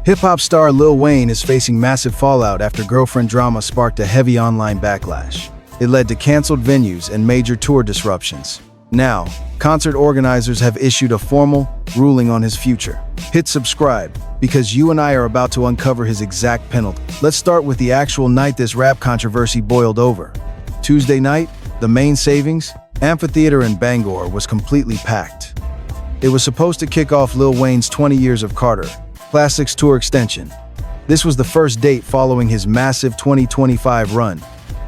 Hip-hop star Lil Wayne is facing massive fallout after girlfriend drama sparked a heavy online backlash. It led to canceled venues and major tour disruptions. Now, concert organizers have issued a formal ruling on his future. Hit subscribe, because you and I are about to uncover his exact penalty. Let's start with the actual night this rap controversy boiled over. Tuesday night, the Maine Savings Amphitheater in Bangor was completely packed. It was supposed to kick off Lil Wayne's 20 Years of Carter Classics tour extension. This was the first date following his massive 2025 run.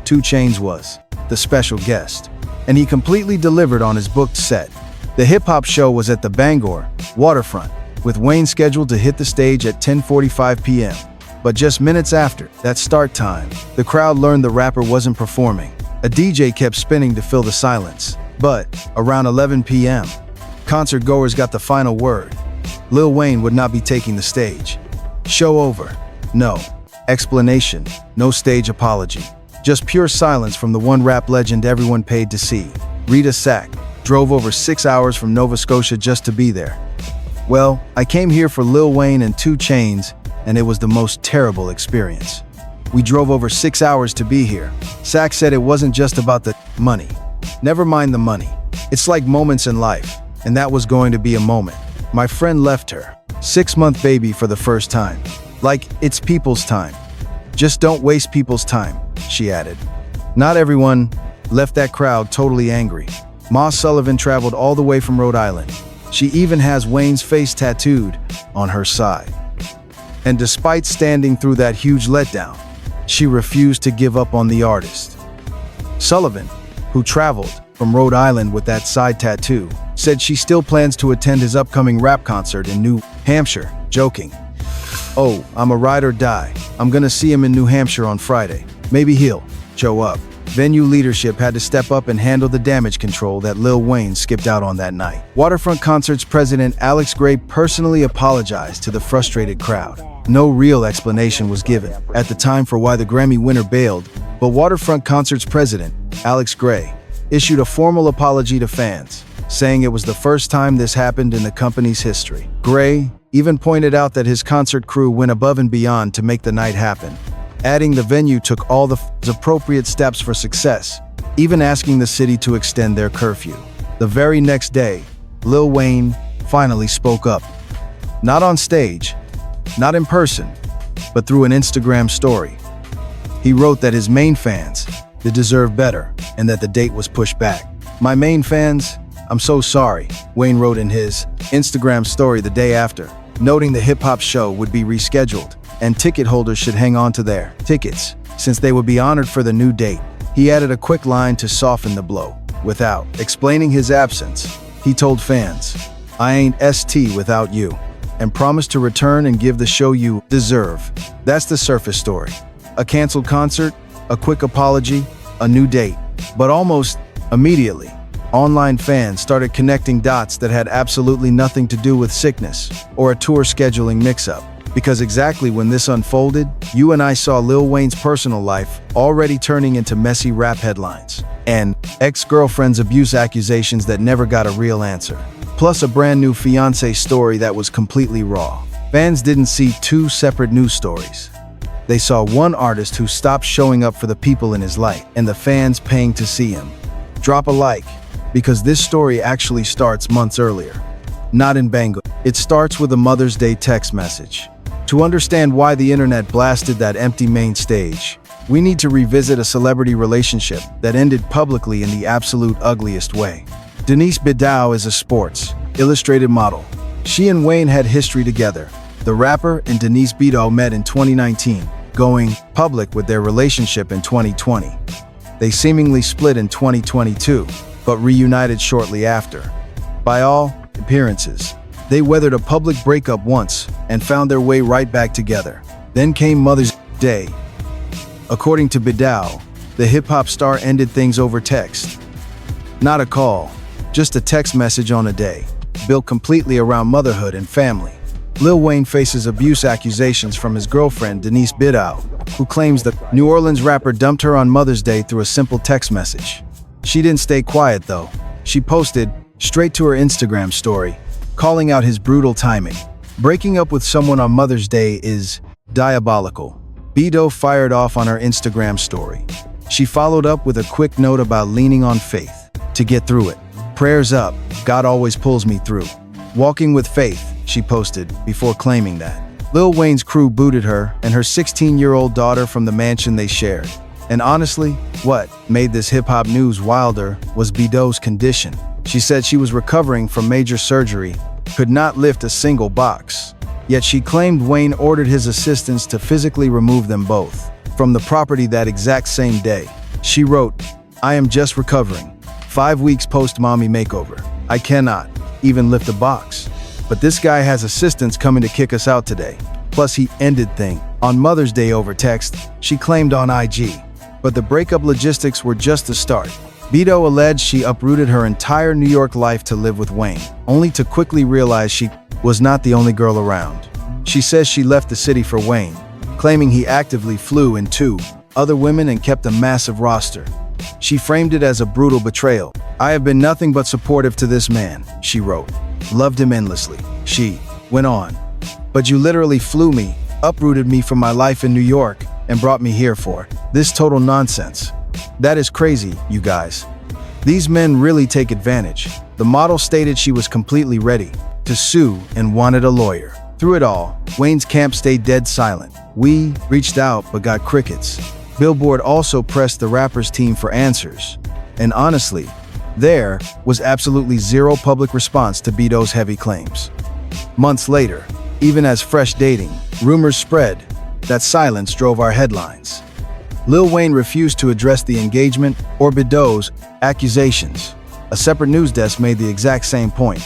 2 Chainz was the special guest, and he completely delivered on his booked set. The hip-hop show was at the Bangor waterfront, with Wayne scheduled to hit the stage at 10:45 p.m. But just minutes after that start time, the crowd learned the rapper wasn't performing. A DJ kept spinning to fill the silence. But around 11 p.m., concert goers got the final word. Lil Wayne would not be taking the stage. Show over. No explanation, no stage apology. Just pure silence from the one rap legend everyone paid to see. Rita Sack drove over 6 hours from Nova Scotia just to be there. Well, I came here for Lil Wayne and 2 Chainz, and it was the most terrible experience. We drove over 6 hours to be here. Sack said it wasn't just about the money. Never mind the money. It's like moments in life, and that was going to be a moment. My friend left her 6-month baby for the first time. Like, it's people's time. Just don't waste people's time, she added. Not everyone left that crowd totally angry. Ma Sullivan traveled all the way from Rhode Island. She even has Wayne's face tattooed on her side. And despite standing through that huge letdown, she refused to give up on the artist. Sullivan, who traveled from Rhode Island with that side tattoo, said she still plans to attend his upcoming rap concert in New Hampshire, joking, "Oh, I'm a ride or die. I'm gonna see him in New Hampshire on Friday. Maybe he'll show up." Venue leadership had to step up and handle the damage control that Lil Wayne skipped out on that night. Waterfront Concerts president Alex Gray personally apologized to the frustrated crowd. No real explanation was given at the time for why the Grammy winner bailed, but Waterfront Concerts president Alex Gray issued a formal apology to fans, saying it was the first time this happened in the company's history. Gray even pointed out that his concert crew went above and beyond to make the night happen, adding the venue took all the appropriate steps for success, even asking the city to extend their curfew. The very next day, Lil Wayne finally spoke up. Not on stage, not in person, but through an Instagram story. He wrote that his Maine fans, they deserve better, and that the date was pushed back. "My Maine fans, I'm so sorry," Wayne wrote in his Instagram story the day after, noting the hip-hop show would be rescheduled, and ticket holders should hang on to their tickets, since they would be honored for the new date. He added a quick line to soften the blow. Without explaining his absence, he told fans, "I ain't ST without you," and promised to return and give the show you deserve. That's the surface story. A canceled concert, a quick apology, a new date. But almost immediately, online fans started connecting dots that had absolutely nothing to do with sickness or a tour scheduling mix-up. Because exactly when this unfolded, you and I saw Lil Wayne's personal life already turning into messy rap headlines, and ex-girlfriend's abuse accusations that never got a real answer, plus a brand new fiancé story that was completely raw. Fans didn't see 2 separate news stories. They saw one artist who stopped showing up for the people in his life, and the fans paying to see him. Drop a like, because this story actually starts months earlier. Not in Bangor. It starts with a Mother's Day text message. To understand why the internet blasted that empty main stage, we need to revisit a celebrity relationship that ended publicly in the absolute ugliest way. Denise Bidao is a Sports Illustrated model. She and Wayne had history together. The rapper and Denise Bidao met in 2019, going public with their relationship in 2020. They seemingly split in 2022, but reunited shortly after. By all appearances, they weathered a public breakup once and found their way right back together. Then came Mother's Day. According to Bidao, the hip-hop star ended things over text. Not a call, just a text message on a day, built completely around motherhood and family. Lil Wayne faces abuse accusations from his girlfriend Denise Bidao, who claims the New Orleans rapper dumped her on Mother's Day through a simple text message. She didn't stay quiet though. She posted straight to her Instagram story, calling out his brutal timing. Breaking up with someone on Mother's Day is diabolical. Beto fired off on her Instagram story. She followed up with a quick note about leaning on faith to get through it. Prayers up, God always pulls me through. Walking with faith, she posted, before claiming that Lil Wayne's crew booted her and her 16-year-old daughter from the mansion they shared. And honestly, what made this hip-hop news wilder was Beto's condition. She said she was recovering from major surgery, could not lift a single box. Yet she claimed Wayne ordered his assistants to physically remove them both from the property that exact same day. She wrote, "I am just recovering. 5 weeks post-mommy makeover. I cannot even lift a box. But this guy has assistants coming to kick us out today. Plus he ended thing on Mother's Day over text," she claimed on IG. But the breakup logistics were just the start. Beto alleged she uprooted her entire New York life to live with Wayne, only to quickly realize she was not the only girl around. She says she left the city for Wayne, claiming he actively flew in 2 other women and kept a massive roster. She framed it as a brutal betrayal. "I have been nothing but supportive to this man," she wrote. "Loved him endlessly." She went on, "But you literally flew me, uprooted me from my life in New York, and brought me here for this total nonsense. That is crazy, you guys. These men really take advantage." The model stated she was completely ready to sue and wanted a lawyer. Through it all, Wayne's camp stayed dead silent. "We reached out but got crickets." Billboard also pressed the rapper's team for answers. And honestly, there was absolutely zero public response to Beto's heavy claims. Months later, even as fresh dating, rumors spread that silence drove our headlines. Lil Wayne refused to address the engagement or Beto's accusations. A separate news desk made the exact same point.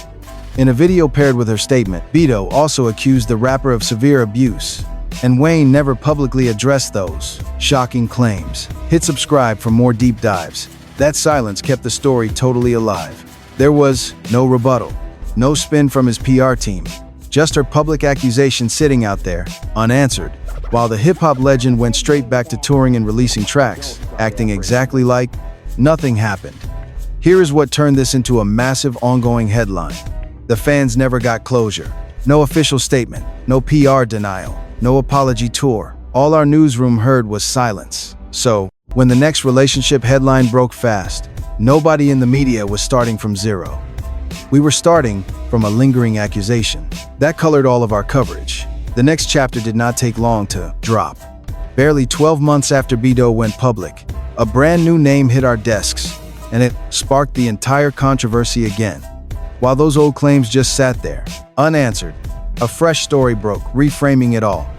In a video paired with her statement, Beto also accused the rapper of severe abuse, and Wayne never publicly addressed those shocking claims. Hit subscribe for more deep dives. That silence kept the story totally alive. There was no rebuttal, no spin from his PR team, just her public accusation sitting out there, unanswered, while the hip-hop legend went straight back to touring and releasing tracks, acting exactly like nothing happened. Here is what turned this into a massive ongoing headline. The fans never got closure. No official statement, no PR denial, no apology tour. All our newsroom heard was silence. So, when the next relationship headline broke fast, nobody in the media was starting from zero. We were starting from a lingering accusation. That colored all of our coverage. The next chapter did not take long to drop. Barely 12 months after Beto went public, a brand new name hit our desks, and it sparked the entire controversy again. While those old claims just sat there, unanswered, a fresh story broke, reframing it all.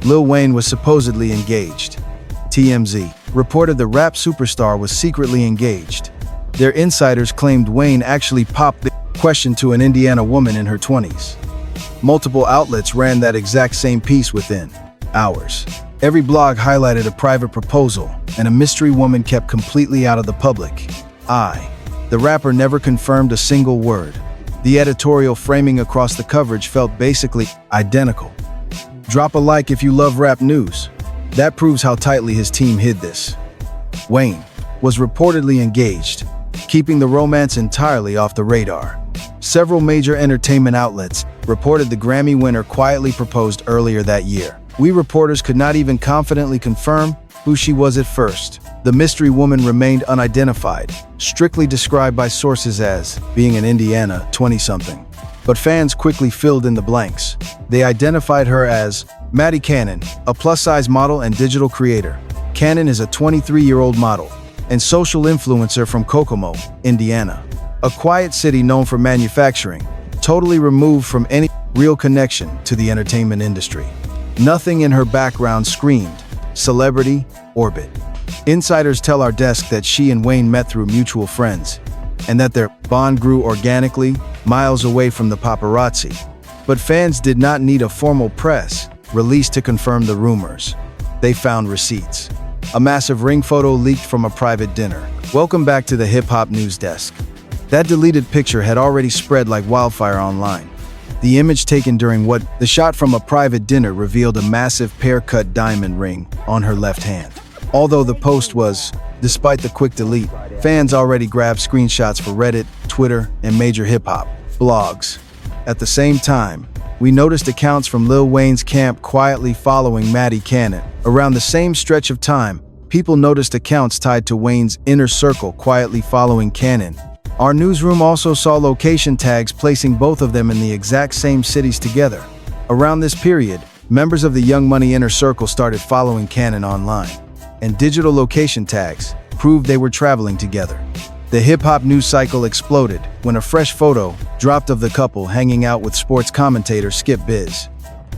Lil Wayne was supposedly engaged. TMZ reported the rap superstar was secretly engaged. Their insiders claimed Wayne actually popped the question to an Indiana woman in her 20s. Multiple outlets ran that exact same piece within hours. Every blog highlighted a private proposal, and a mystery woman kept completely out of the public eye. The rapper never confirmed a single word. The editorial framing across the coverage felt basically identical. Drop a like if you love rap news. That proves how tightly his team hid this. Wayne was reportedly engaged, keeping the romance entirely off the radar. Several major entertainment outlets reported the Grammy winner quietly proposed earlier that year. We reporters could not even confidently confirm who she was at first. The mystery woman remained unidentified, strictly described by sources as being an Indiana 20-something. But fans quickly filled in the blanks. They identified her as Maddie Cannon, a plus-size model and digital creator. Cannon is a 23-year-old model and social influencer from Kokomo, Indiana, a quiet city known for manufacturing, totally removed from any real connection to the entertainment industry. Nothing in her background screamed celebrity orbit. Insiders tell our desk that she and Wayne met through mutual friends, and that their bond grew organically, miles away from the paparazzi. But fans did not need a formal press release to confirm the rumors. They found receipts. A massive ring photo leaked from a private dinner. Welcome back to the hip-hop news desk. That deleted picture had already spread like wildfire online. The image taken during the shot from a private dinner revealed a massive pear-cut diamond ring on her left hand. Although the post was, despite the quick delete, fans already grabbed screenshots for Reddit, Twitter, and major hip-hop blogs. At the same time, we noticed accounts from Lil Wayne's camp quietly following Maddie Cannon. Around the same stretch of time, people noticed accounts tied to Wayne's inner circle quietly following Cannon. Our newsroom also saw location tags placing both of them in the exact same cities together. Around this period, members of the Young Money inner circle started following Cannon online, and digital location tags proved they were traveling together. The hip-hop news cycle exploded when a fresh photo dropped of the couple hanging out with sports commentator Skip Biz.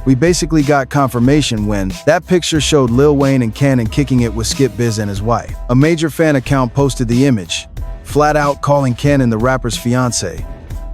We basically got confirmation when that picture showed Lil Wayne and Cannon kicking it with Skip Biz and his wife. A major fan account posted the image, flat out calling Cannon the rapper's fiancé.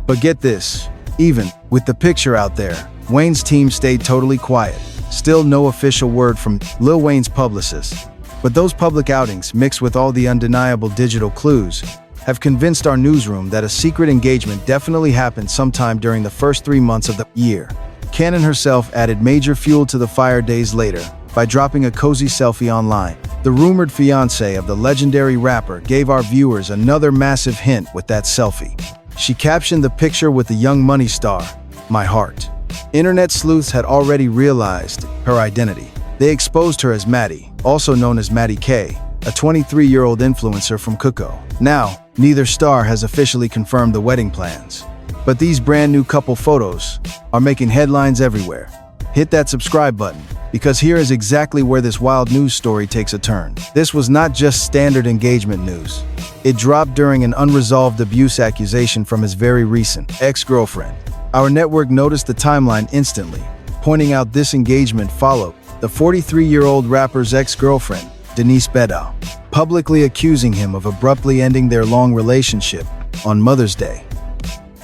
But get this, even with the picture out there, Wayne's team stayed totally quiet. Still no official word from Lil Wayne's publicist. But those public outings, mixed with all the undeniable digital clues, have convinced our newsroom that a secret engagement definitely happened sometime during the first 3 months of the year. Cannon herself added major fuel to the fire days later by dropping a cozy selfie online. The rumored fiancé of the legendary rapper gave our viewers another massive hint with that selfie. She captioned the picture with the Young Money star, "My heart." Internet sleuths had already realized her identity. They exposed her as Maddie, also known as Maddie K, a 23-year-old influencer from Cuckoo. Now, neither star has officially confirmed the wedding plans. But these brand new couple photos are making headlines everywhere. Hit that subscribe button, because here is exactly where this wild news story takes a turn. This was not just standard engagement news. It dropped during an unresolved abuse accusation from his very recent ex-girlfriend. Our network noticed the timeline instantly, pointing out this engagement followed the 43-year-old rapper's ex-girlfriend, Denise Beddow, publicly accusing him of abruptly ending their long relationship on Mother's Day.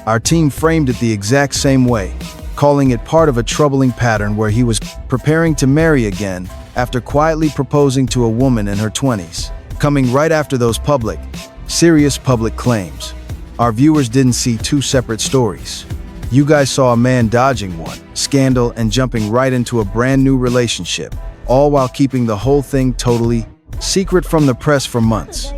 Our team framed it the exact same way, calling it part of a troubling pattern where he was preparing to marry again after quietly proposing to a woman in her 20s, coming right after those serious public claims. Our viewers didn't see two separate stories. You guys saw a man dodging one scandal and jumping right into a brand new relationship, all while keeping the whole thing totally secret from the press for months.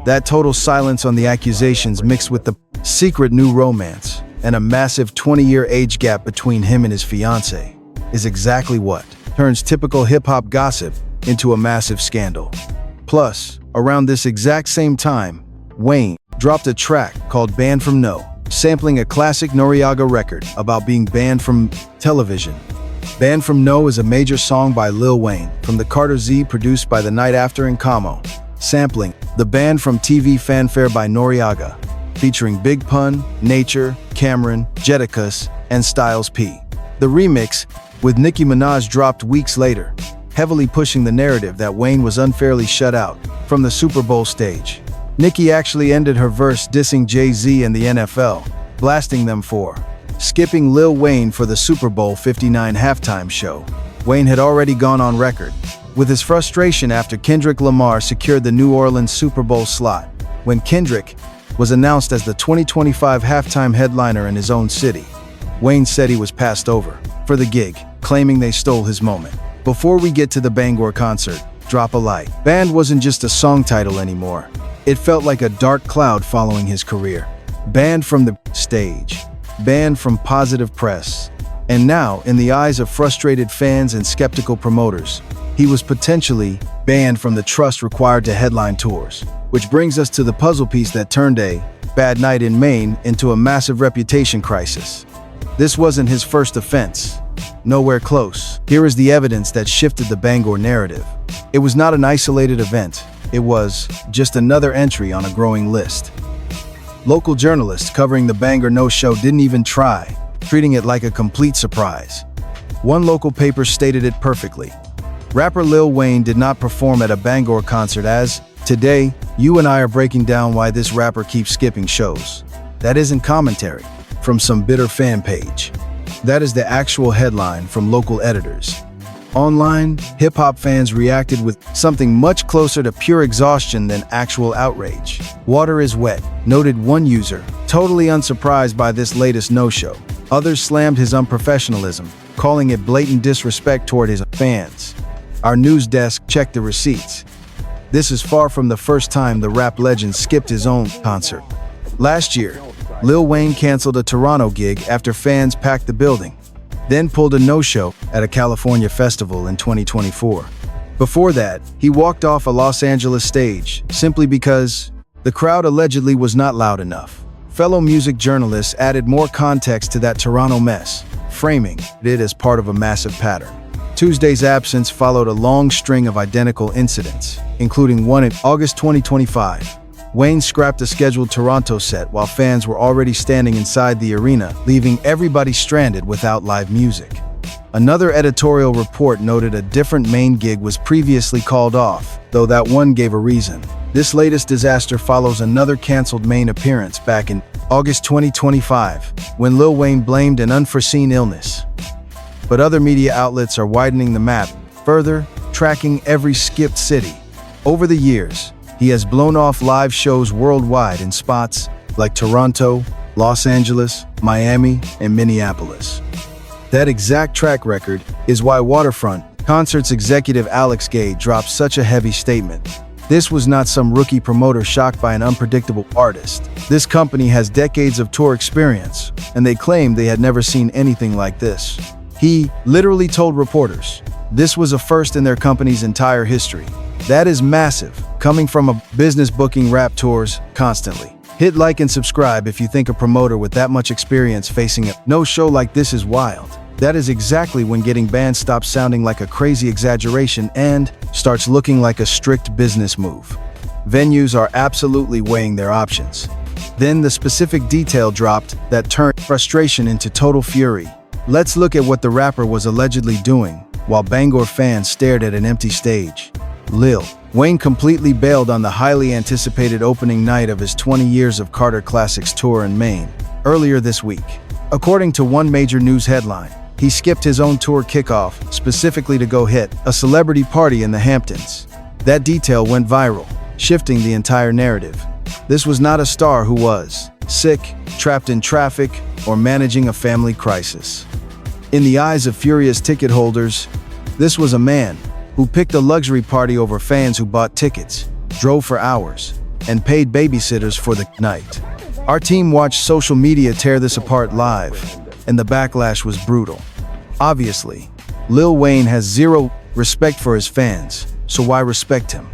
That total silence on the accusations mixed with the secret new romance and a massive 20-year age gap between him and his fiancée is exactly what turns typical hip-hop gossip into a massive scandal. Plus, around this exact same time, Wayne dropped a track called Banned From No, sampling a classic Noriega record about being banned from television. Banned From No is a major song by Lil Wayne from the Carter Z produced by The Night After and Camo, sampling the Banned From TV fanfare by Noriega, featuring Big Pun, Nature, Cameron, Jadakiss, and Styles P. The remix, with Nicki Minaj, dropped weeks later, heavily pushing the narrative that Wayne was unfairly shut out from the Super Bowl stage. Nicki actually ended her verse dissing Jay-Z and the NFL, blasting them for skipping Lil Wayne for the Super Bowl 59 halftime show. Wayne had already gone on record with his frustration after Kendrick Lamar secured the New Orleans Super Bowl slot, when Kendrick was announced as the 2025 halftime headliner in his own city. Wayne said he was passed over for the gig, claiming they stole his moment. Before we get to the Bangor concert, drop a like. Banned wasn't just a song title anymore. It felt like a dark cloud following his career. Banned from the stage, banned from positive press, and now, in the eyes of frustrated fans and skeptical promoters, he was potentially banned from the trust required to headline tours. Which brings us to the puzzle piece that turned a bad night in Maine into a massive reputation crisis. This wasn't his first offense. Nowhere close. Here is the evidence that shifted the Bangor narrative. It was not an isolated event. It was just another entry on a growing list. Local journalists covering the Bangor no-show didn't even try, treating it like a complete surprise. One local paper stated it perfectly. Rapper Lil Wayne did not perform at a Bangor concert as, today, you and I are breaking down why this rapper keeps skipping shows. That isn't commentary from some bitter fan page. That is the actual headline from local editors. Online, hip-hop fans reacted with something much closer to pure exhaustion than actual outrage. Water is wet, noted one user, totally unsurprised by this latest no-show. Others slammed his unprofessionalism, calling it blatant disrespect toward his fans. Our news desk checked the receipts. This is far from the first time the rap legend skipped his own concert. Last year, Lil Wayne canceled a Toronto gig after fans packed the building. then pulled a no-show at a California festival in 2024. Before that, he walked off a Los Angeles stage simply because the crowd allegedly was not loud enough. Fellow music journalists added more context to that Toronto mess, framing it as part of a massive pattern. Tuesday's absence followed a long string of identical incidents, including one in August 2025. Wayne scrapped a scheduled Toronto set while fans were already standing inside the arena, leaving everybody stranded without live music. Another editorial report noted a different Maine gig was previously called off, though that one gave a reason. This latest disaster follows another canceled Maine appearance back in August 2025, when Lil Wayne blamed an unforeseen illness. But other media outlets are widening the map, further tracking every skipped city. Over the years, he has blown off live shows worldwide in spots like Toronto, Los Angeles, Miami, and Minneapolis. That exact track record is why Waterfront Concerts executive Alex Gay dropped such a heavy statement. This was not some rookie promoter shocked by an unpredictable artist. This company has decades of tour experience, and they claimed they had never seen anything like this. He literally told reporters, this was a first in their company's entire history. That is massive, coming from a business booking rap tours constantly. Hit like and subscribe if you think a promoter with that much experience facing a no-show like this is wild. That is exactly when getting banned stops sounding like a crazy exaggeration and starts looking like a strict business move. Venues are absolutely weighing their options. Then the specific detail dropped that turned frustration into total fury. Let's look at what the rapper was allegedly doing while Bangor fans stared at an empty stage. Lil Wayne completely bailed on the highly anticipated opening night of his 20 Years of Carter Classics tour in Maine earlier this week. According to one major news headline, he skipped his own tour kickoff specifically to go hit a celebrity party in the Hamptons. That detail went viral, shifting the entire narrative. This was not a star who was sick, trapped in traffic, or managing a family crisis. In the eyes of furious ticket holders, this was a man who picked a luxury party over fans who bought tickets, drove for hours, and paid babysitters for the night. Our team watched social media tear this apart live, and the backlash was brutal. Obviously, Lil Wayne has zero respect for his fans, so why respect him?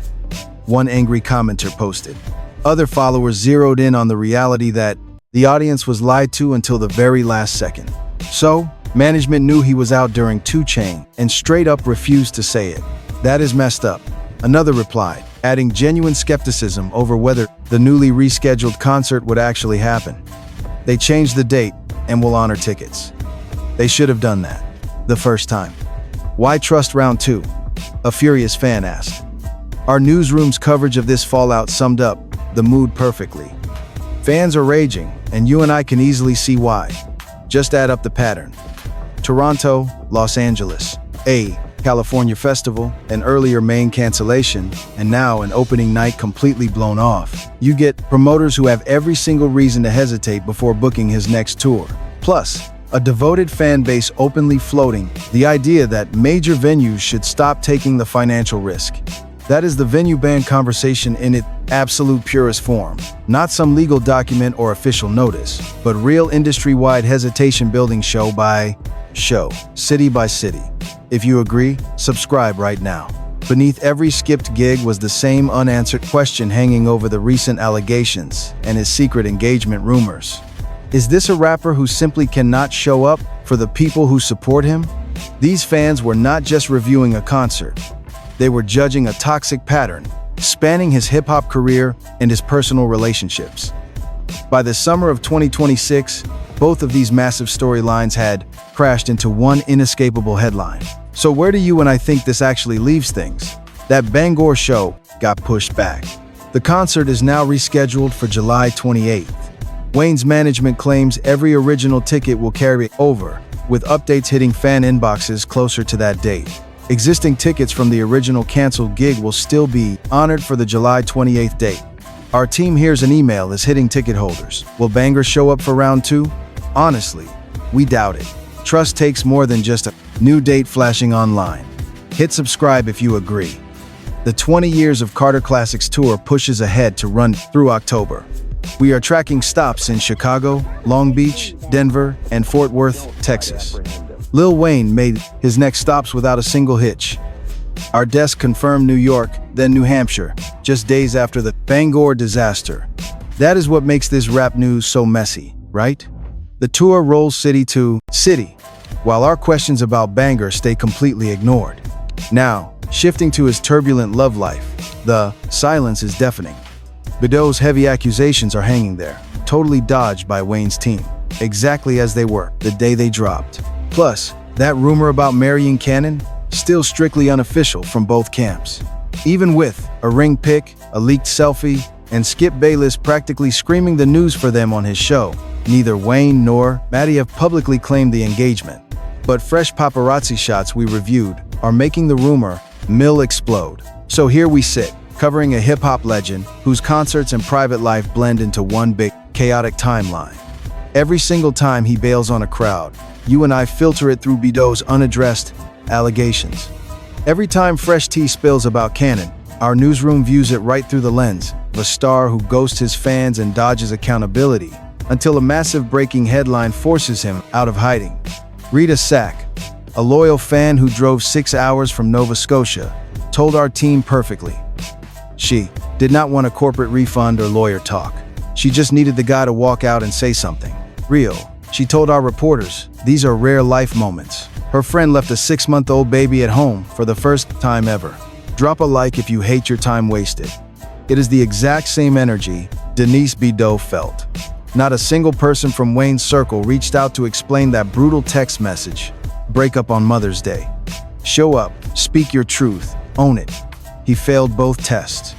One angry commenter posted. Other followers zeroed in on the reality that the audience was lied to until the very last second. So, management knew he was out during 2 Chainz and straight up refused to say it. That is messed up. Another replied, adding genuine skepticism over whether the newly rescheduled concert would actually happen. They changed the date and will honor tickets. They should have done that the first time. Why trust round 2? A furious fan asked. Our newsroom's coverage of this fallout summed up the mood perfectly. Fans are raging, and you and I can easily see why. Just add up the pattern. Toronto, Los Angeles, a California festival, an earlier Maine cancellation, and now an opening night completely blown off. You get promoters who have every single reason to hesitate before booking his next tour. Plus, a devoted fan base openly floating the idea that major venues should stop taking the financial risk. That is the venue ban conversation in its absolute purest form. Not some legal document or official notice, but real industry-wide hesitation building show by show, city by city. If you agree, subscribe right now. Beneath every skipped gig was the same unanswered question hanging over the recent allegations and his secret engagement rumors. Is this a rapper who simply cannot show up for the people who support him? These fans were not just reviewing a concert. They were judging a toxic pattern, spanning his hip-hop career and his personal relationships. By the summer of 2026, both of these massive storylines had crashed into one inescapable headline. So where do you and I think this actually leaves things? That Bangor show got pushed back. The concert is now rescheduled for July 28th. Wayne's management claims every original ticket will carry over, with updates hitting fan inboxes closer to that date. Existing tickets from the original canceled gig will still be honored for the July 28th date. Our team hears an email is hitting ticket holders. Will Bangor show up for round 2? Honestly, we doubt it. Trust takes more than just a new date flashing online. Hit subscribe if you agree. The 20 Years of Carter Classics tour pushes ahead to run through October. We are tracking stops in Chicago, Long Beach, Denver, and Fort Worth, Texas. Lil Wayne made his next stops without a single hitch. Our desk confirmed New York, then New Hampshire, just days after the Bangor disaster. That is what makes this rap news so messy, right? The tour rolls city to city, while our questions about Bangor stay completely ignored. Now, shifting to his turbulent love life, the silence is deafening. Bedeau's heavy accusations are hanging there, totally dodged by Wayne's team, exactly as they were the day they dropped. Plus, that rumor about marrying Cannon, still strictly unofficial from both camps. Even with a ring pic, a leaked selfie, and Skip Bayless practically screaming the news for them on his show, neither Wayne nor Maddie have publicly claimed the engagement. But fresh paparazzi shots we reviewed are making the rumor mill explode. So here we sit, covering a hip-hop legend whose concerts and private life blend into one big, chaotic timeline. Every single time he bails on a crowd, you and I filter it through Bedeau's unaddressed allegations. Every time fresh tea spills about Cannon, our newsroom views it right through the lens of a star who ghosts his fans and dodges accountability until a massive breaking headline forces him out of hiding. Rita Sack, a loyal fan who drove 6 hours from Nova Scotia, told our team perfectly. She did not want a corporate refund or lawyer talk. She just needed the guy to walk out and say something real. She told our reporters, these are rare life moments. Her friend left a 6-month-old baby at home for the first time ever. Drop a like if you hate your time wasted. It is the exact same energy Denise Bedeau felt. Not a single person from Wayne's circle reached out to explain that brutal text message. Break up on Mother's Day. Show up, speak your truth, own it. He failed both tests.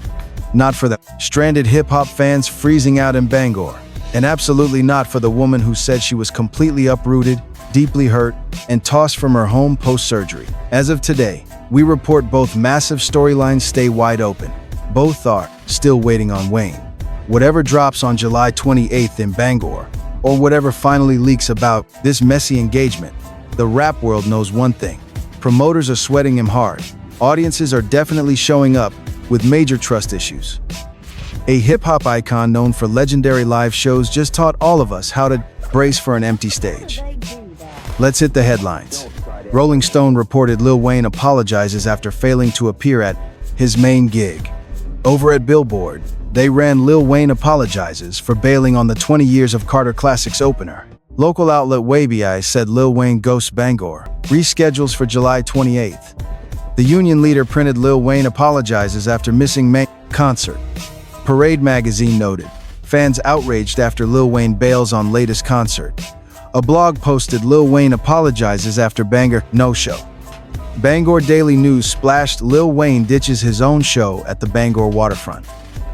Not for the stranded hip-hop fans freezing out in Bangor, and absolutely not for the woman who said she was completely uprooted, deeply hurt, and tossed from her home post-surgery. As of today, we report both massive storylines stay wide open. Both are still waiting on Wayne. Whatever drops on July 28th in Bangor, or whatever finally leaks about this messy engagement, the rap world knows one thing. Promoters are sweating him hard. Audiences are definitely showing up with major trust issues. A hip-hop icon known for legendary live shows just taught all of us how to brace for an empty stage. Let's hit the headlines. Rolling Stone reported Lil Wayne apologizes after failing to appear at his Maine gig. Over at Billboard, they ran Lil Wayne apologizes for bailing on the 20 Years of Carter Classics opener. Local outlet Wavy said Lil Wayne ghosts Bangor, reschedules for July 28th. The union leader printed Lil Wayne apologizes after missing Maine concert. Parade magazine noted, fans outraged after Lil Wayne bails on latest concert. A blog posted Lil Wayne apologizes after Bangor no-show. Bangor Daily News splashed Lil Wayne ditches his own show at the Bangor waterfront.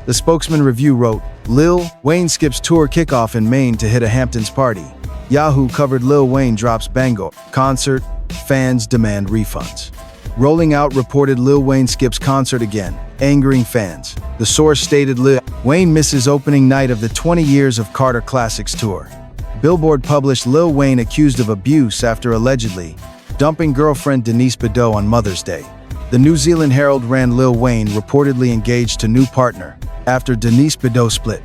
The Spokesman Review wrote, Lil Wayne skips tour kickoff in Maine to hit a Hamptons party. Yahoo covered Lil Wayne drops Bangor concert, fans demand refunds. Rolling Out reported Lil Wayne skips concert again, angering fans. The source stated Lil Wayne misses opening night of the 20 Years of Carter Classics tour. Billboard published Lil Wayne accused of abuse after allegedly dumping girlfriend Denise Bedeau on Mother's Day. The New Zealand Herald ran Lil Wayne reportedly engaged to new partner after Denise Bedeau split.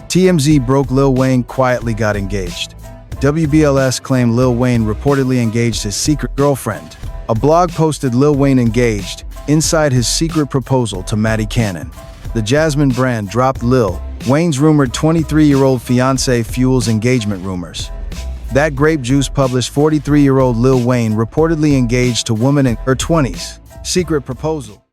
TMZ broke Lil Wayne quietly got engaged. WBLS claimed Lil Wayne reportedly engaged his secret girlfriend. A blog posted Lil Wayne engaged inside his secret proposal to Maddie Cannon. The Jasmine brand dropped Lil Wayne's rumored 23-year-old fiancé fuels engagement rumors. That Grape Juice published 43-year-old Lil Wayne reportedly engaged to woman in her 20s. Secret proposal.